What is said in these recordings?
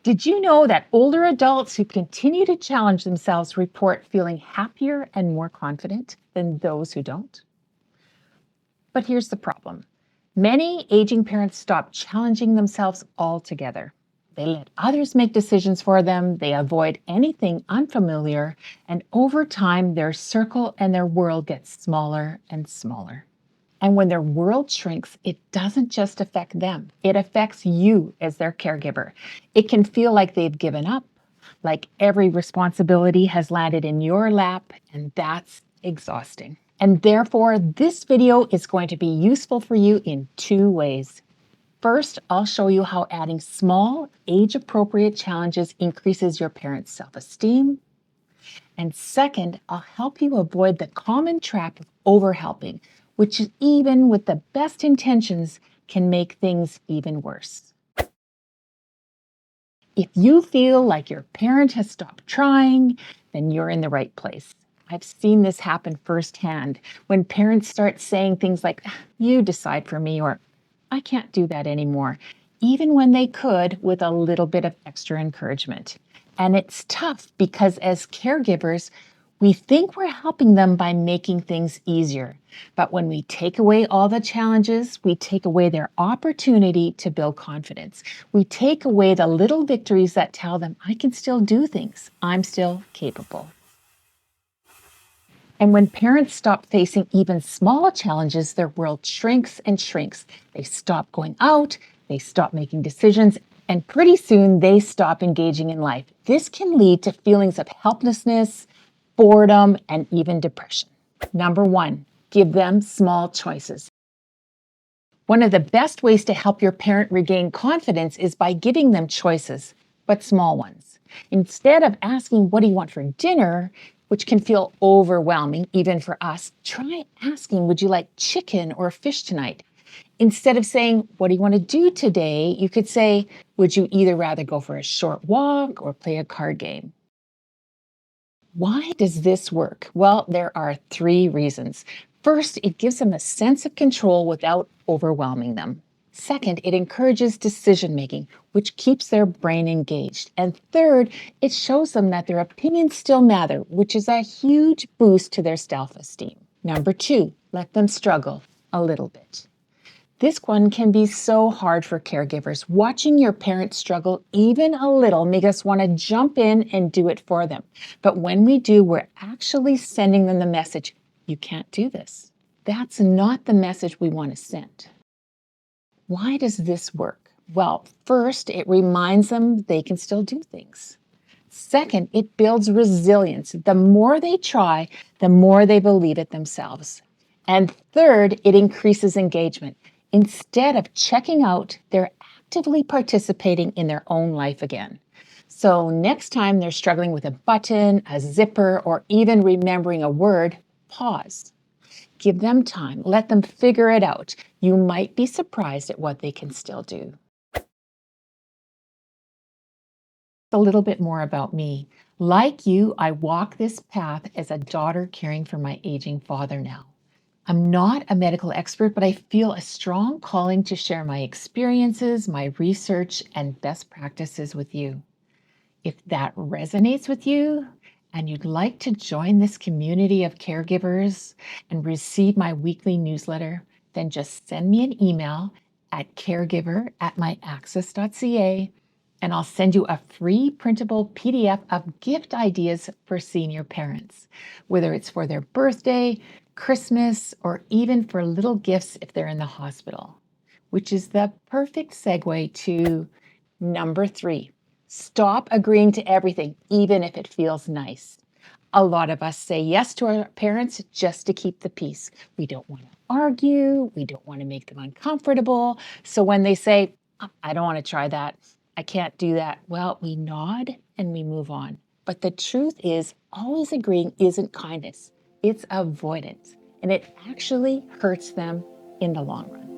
Did you know that older adults who continue to challenge themselves report feeling happier and more confident than those who don't? But here's the problem. Many aging parents stop challenging themselves altogether. They let others make decisions for them, they avoid anything unfamiliar, and over time, their circle and their world gets smaller and smaller. And when their world shrinks, it doesn't just affect them, it affects you as their caregiver. It can feel like they've given up, like every responsibility has landed in your lap, and that's exhausting. And therefore, this video is going to be useful for you in two ways. First, I'll show you how adding small, age-appropriate challenges increases your parents' self-esteem. And second, I'll help you avoid the common trap of overhelping, which even with the best intentions can make things even worse. If you feel like your parent has stopped trying, then you're in the right place. I've seen this happen firsthand when parents start saying things like, "You decide for me," or "I can't do that anymore," even when they could with a little bit of extra encouragement. And it's tough because as caregivers, we think we're helping them by making things easier. But when we take away all the challenges, we take away their opportunity to build confidence. We take away the little victories that tell them, I can still do things. I'm still capable. And when parents stop facing even small challenges, their world shrinks and shrinks. They stop going out, they stop making decisions, and pretty soon they stop engaging in life. This can lead to feelings of helplessness, boredom, and even depression. Number one, give them small choices. One of the best ways to help your parent regain confidence is by giving them choices, but small ones. Instead of asking, "What do you want for dinner?" which can feel overwhelming, even for us, try asking, "Would you like chicken or fish tonight?" Instead of saying, "What do you want to do today?" you could say, "Would you either rather go for a short walk or play a card game?" Why does this work? Well, there are three reasons. First, it gives them a sense of control without overwhelming them. Second, it encourages decision making, which keeps their brain engaged. And third, it shows them that their opinions still matter, which is a huge boost to their self-esteem. Number two, let them struggle a little bit. This one can be so hard for caregivers. Watching your parents struggle even a little makes us want to jump in and do it for them. But when we do, we're actually sending them the message, "You can't do this." That's not the message we want to send. Why does this work? Well, first, it reminds them they can still do things. Second, it builds resilience. The more they try, the more they believe it themselves. And third, it increases engagement. Instead of checking out, they're actively participating in their own life again. So next time they're struggling with a button, a zipper, or even remembering a word, pause. Give them time. Let them figure it out. You might be surprised at what they can still do. A little bit more about me. Like you, I walk this path as a daughter caring for my aging father now. I'm not a medical expert, but I feel a strong calling to share my experiences, my research, and best practices with you. If that resonates with you and you'd like to join this community of caregivers and receive my weekly newsletter, then just send me an email at caregiver@myaccess.ca and I'll send you a free printable PDF of gift ideas for senior parents, whether it's for their birthday, Christmas, or even for little gifts if they're in the hospital, which is the perfect segue to number three. Stop agreeing to everything, even if it feels nice. A lot of us say yes to our parents just to keep the peace. We don't want to argue. We don't want to make them uncomfortable. So when they say, "I don't want to try that, I can't do that," well, we nod and we move on. But the truth is, always agreeing isn't kindness. It's avoidance. And it actually hurts them in the long run.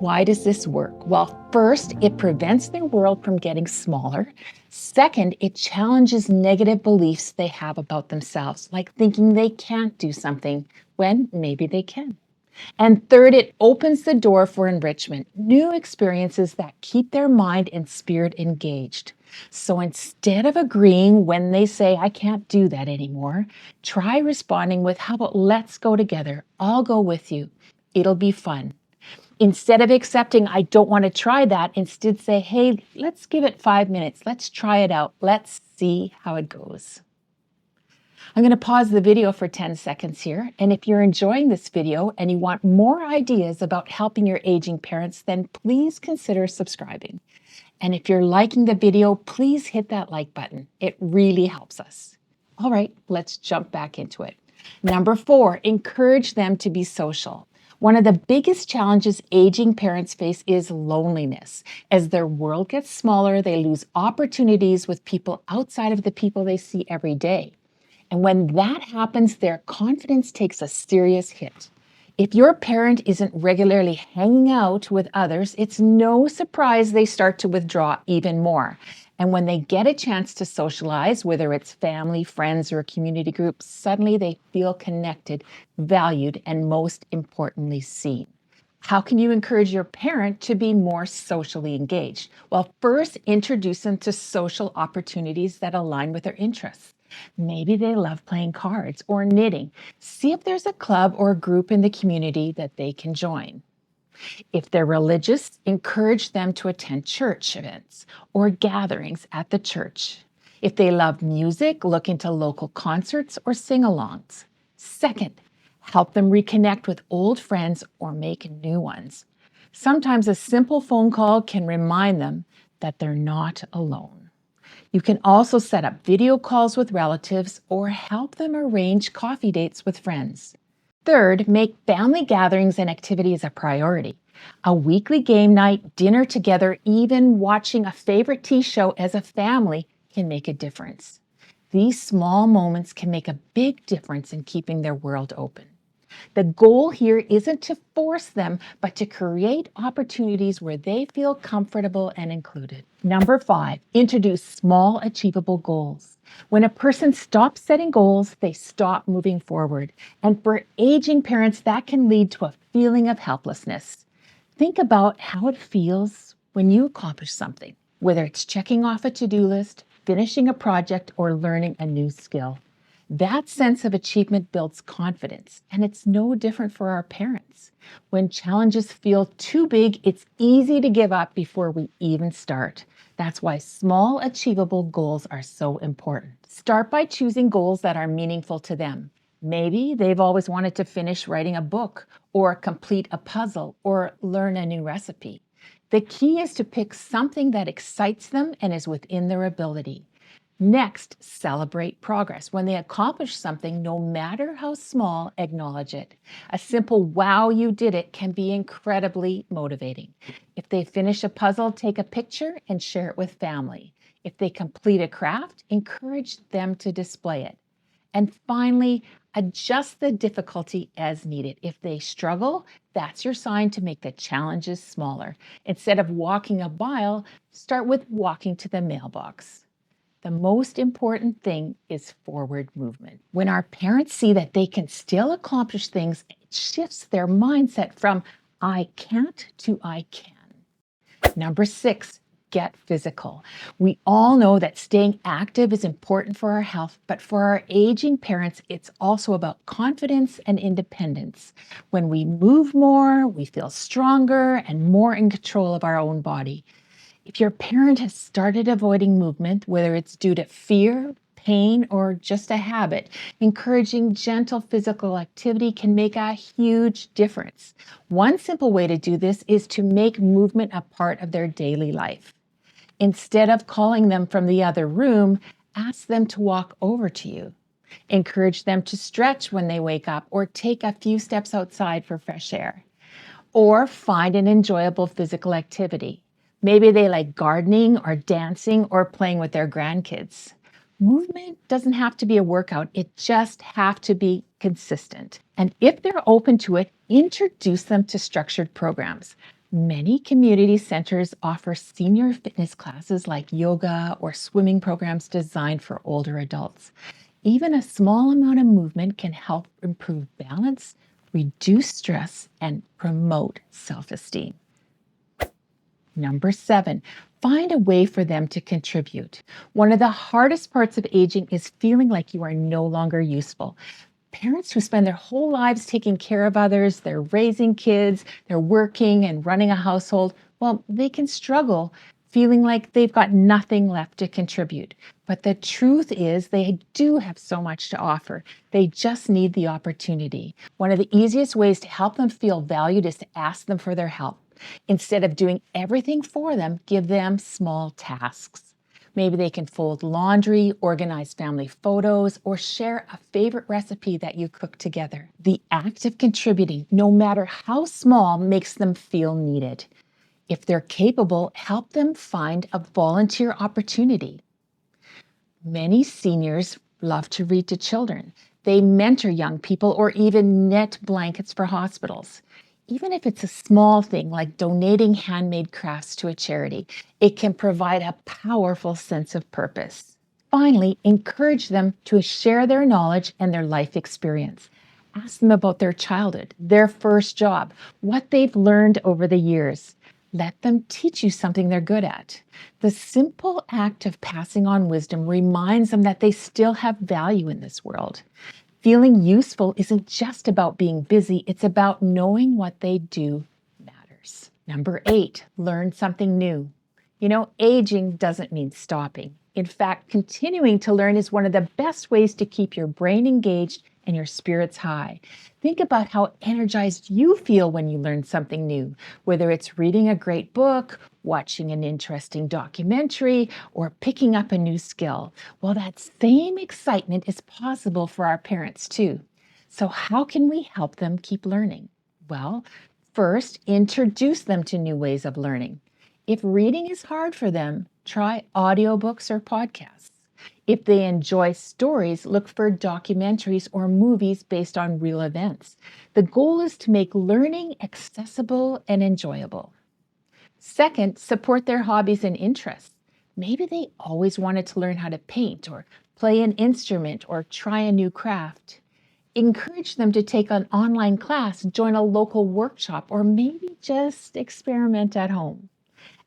Why does this work? Well, first, it prevents their world from getting smaller. Second, it challenges negative beliefs they have about themselves, like thinking they can't do something when maybe they can. And third, it opens the door for enrichment, new experiences that keep their mind and spirit engaged. So instead of agreeing when they say, I can't do that anymore, try responding with, how about let's go together? I'll go with you. It'll be fun. Instead of accepting, I don't want to try that, instead say, hey, let's give it 5 minutes. Let's try it out. Let's see how it goes. I'm going to pause the video for 10 seconds here. And if you're enjoying this video and you want more ideas about helping your aging parents, then please consider subscribing. And if you're liking the video, please hit that like button. It really helps us. All right, let's jump back into it. Number 4, encourage them to be social. One of the biggest challenges aging parents face is loneliness. As their world gets smaller, they lose opportunities with people outside of the people they see every day. And when that happens, their confidence takes a serious hit. If your parent isn't regularly hanging out with others, it's no surprise they start to withdraw even more. And when they get a chance to socialize, whether it's family, friends, or a community group, suddenly they feel connected, valued, and most importantly, seen. How can you encourage your parent to be more socially engaged? Well, first, introduce them to social opportunities that align with their interests. Maybe they love playing cards or knitting. See if there's a club or a group in the community that they can join. If they're religious, encourage them to attend church events or gatherings at the church. If they love music, look into local concerts or sing-alongs. Second, help them reconnect with old friends or make new ones. Sometimes a simple phone call can remind them that they're not alone. You can also set up video calls with relatives or help them arrange coffee dates with friends. Third, make family gatherings and activities a priority. A weekly game night, dinner together, even watching a favorite TV show as a family can make a difference. These small moments can make a big difference in keeping their world open. The goal here isn't to force them, but to create opportunities where they feel comfortable and included. Number 5, introduce small, achievable goals. When a person stops setting goals, they stop moving forward. And for aging parents, that can lead to a feeling of helplessness. Think about how it feels when you accomplish something, whether it's checking off a to-do list, finishing a project, or learning a new skill. That sense of achievement builds confidence, and it's no different for our parents. When challenges feel too big, it's easy to give up before we even start. That's why small, achievable goals are so important. Start by choosing goals that are meaningful to them. Maybe they've always wanted to finish writing a book, or complete a puzzle, or learn a new recipe. The key is to pick something that excites them and is within their ability. Next, celebrate progress. When they accomplish something, no matter how small, acknowledge it. A simple wow, you did it can be incredibly motivating. If they finish a puzzle, take a picture and share it with family. If they complete a craft, encourage them to display it. And finally, adjust the difficulty as needed. If they struggle, that's your sign to make the challenges smaller. Instead of walking a mile, start with walking to the mailbox. The most important thing is forward movement. When our parents see that they can still accomplish things, it shifts their mindset from I can't to I can. Number 6, get physical. We all know that staying active is important for our health, but for our aging parents, it's also about confidence and independence. When we move more, we feel stronger and more in control of our own body. If your parent has started avoiding movement, whether it's due to fear, pain, or just a habit, encouraging gentle physical activity can make a huge difference. One simple way to do this is to make movement a part of their daily life. Instead of calling them from the other room, ask them to walk over to you. Encourage them to stretch when they wake up or take a few steps outside for fresh air. Or find an enjoyable physical activity. Maybe they like gardening or dancing or playing with their grandkids. Movement doesn't have to be a workout. It just has to be consistent. And if they're open to it, introduce them to structured programs. Many community centers offer senior fitness classes like yoga or swimming programs designed for older adults. Even a small amount of movement can help improve balance, reduce stress, and promote self-esteem. Number 7, find a way for them to contribute. One of the hardest parts of aging is feeling like you are no longer useful. Parents who spend their whole lives taking care of others, they're raising kids, they're working and running a household, well, they can struggle feeling like they've got nothing left to contribute. But the truth is, they do have so much to offer. They just need the opportunity. One of the easiest ways to help them feel valued is to ask them for their help. Instead of doing everything for them, give them small tasks. Maybe they can fold laundry, organize family photos, or share a favorite recipe that you cook together. The act of contributing, no matter how small, makes them feel needed. If they're capable, help them find a volunteer opportunity. Many seniors love to read to children. They mentor young people or even knit blankets for hospitals. Even if it's a small thing like donating handmade crafts to a charity, it can provide a powerful sense of purpose. Finally, encourage them to share their knowledge and their life experience. Ask them about their childhood, their first job, what they've learned over the years. Let them teach you something they're good at. The simple act of passing on wisdom reminds them that they still have value in this world. Feeling useful isn't just about being busy, it's about knowing what they do matters. Number 8, learn something new. Aging doesn't mean stopping. In fact, continuing to learn is one of the best ways to keep your brain engaged and your spirits high. Think about how energized you feel when you learn something new, whether it's reading a great book, watching an interesting documentary, or picking up a new skill. Well, that same excitement is possible for our parents too. So how can we help them keep learning? Well, first, introduce them to new ways of learning. If reading is hard for them, try audiobooks or podcasts. If they enjoy stories, look for documentaries or movies based on real events. The goal is to make learning accessible and enjoyable. Second, support their hobbies and interests. Maybe they always wanted to learn how to paint or play an instrument or try a new craft. Encourage them to take an online class, join a local workshop, or maybe just experiment at home.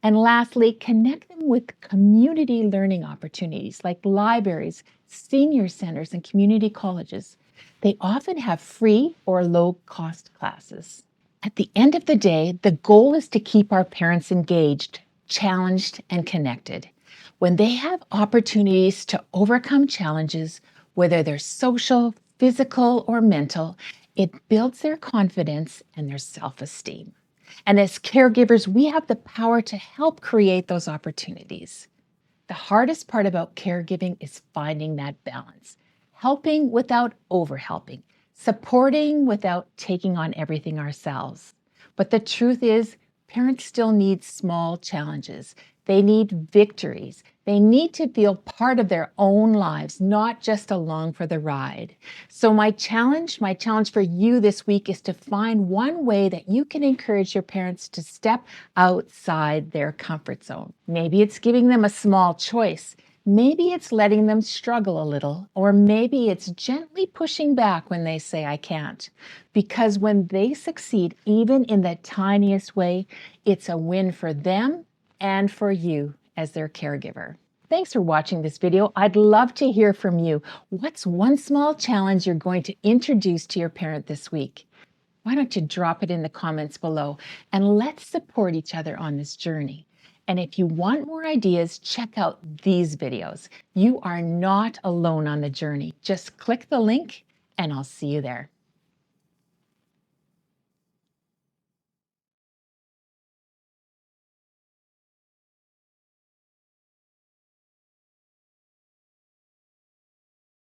And lastly, connect them with community learning opportunities like libraries, senior centers, and community colleges. They often have free or low-cost classes. At the end of the day, the goal is to keep our parents engaged, challenged, and connected. When they have opportunities to overcome challenges, whether they're social, physical, or mental, it builds their confidence and their self-esteem. And as caregivers, we have the power to help create those opportunities. The hardest part about caregiving is finding that balance, helping without overhelping, supporting without taking on everything ourselves. But the truth is, parents still need small challenges. They need victories. They need to feel part of their own lives, not just along for the ride. So my challenge for you this week is to find one way that you can encourage your parents to step outside their comfort zone. Maybe it's giving them a small choice. Maybe it's letting them struggle a little, or maybe it's gently pushing back when they say, I can't. Because when they succeed, even in the tiniest way, it's a win for them and for you as their caregiver. Thanks for watching this video. I'd love to hear from you. What's one small challenge you're going to introduce to your parent this week? Why don't you drop it in the comments below and let's support each other on this journey. And if you want more ideas, check out these videos. You are not alone on the journey. Just click the link and I'll see you there.